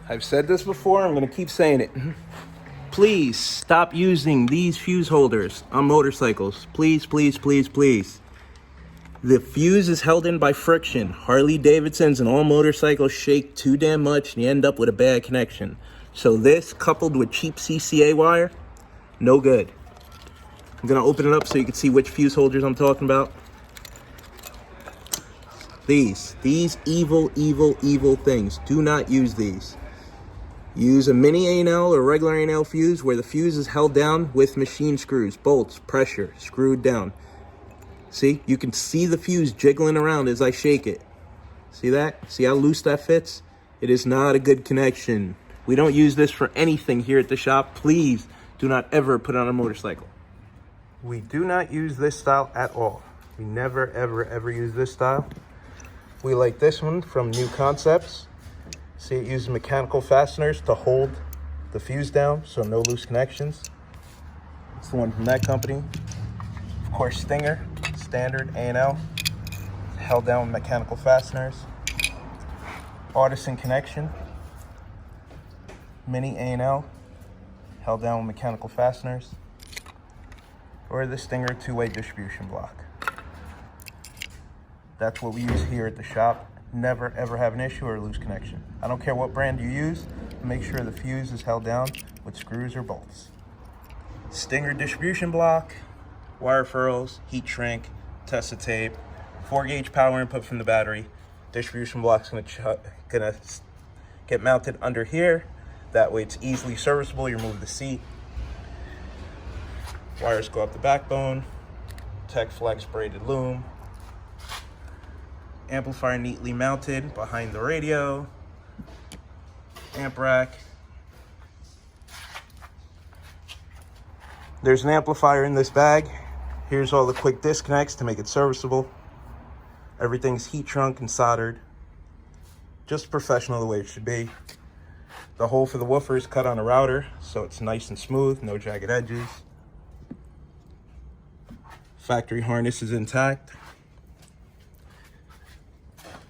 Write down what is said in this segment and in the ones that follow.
I've said this before, I'm going to keep saying it. Please stop using these fuse holders on motorcycles. Please, please, please, please. The fuse is held in by friction. Harley-Davidsons and all motorcycles shake too damn much and you end up with a bad connection. So this, coupled with cheap CCA wire, no good. I'm going to open it up so you can see which fuse holders I'm talking about. These evil, evil, evil things. Do not use these. Use a mini A&L or regular A&L fuse where the fuse is held down with machine screws, bolts, pressure, screwed down. See, you can see the fuse jiggling around as I shake it. See that? See how loose that fits? It is not a good connection. We don't use this for anything here at the shop. Please do not ever put it on a motorcycle. We do not use this style at all. We never, ever, ever use this style. We like this one from New Concepts. See, it uses mechanical fasteners to hold the fuse down, so no loose connections. It's the one from that company. Of course, Stinger, standard A&L, held down with mechanical fasteners. Artisan Connection, mini A&L, held down with mechanical fasteners. Or the Stinger two-way distribution block. That's what we use here at the shop. Never ever have an issue or loose connection. I don't care what brand you use, make sure the fuse is held down with screws or bolts. Stinger distribution block, wire furrows, heat shrink, Tessa tape, 4-gauge power input from the battery. Distribution block's gonna get mounted under here. That way it's easily serviceable. You remove the seat. Wires go up the backbone. Tech Flex braided loom. Amplifier neatly mounted behind the radio. Amp rack. There's an amplifier in this bag. Here's all the quick disconnects to make it serviceable. Everything's heat shrunk and soldered. Just professional the way it should be. The hole for the woofer is cut on a router, so it's nice and smooth, no jagged edges. Factory harness is intact.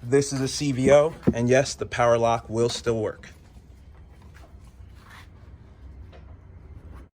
This is a CVO, and yes, the power lock will still work.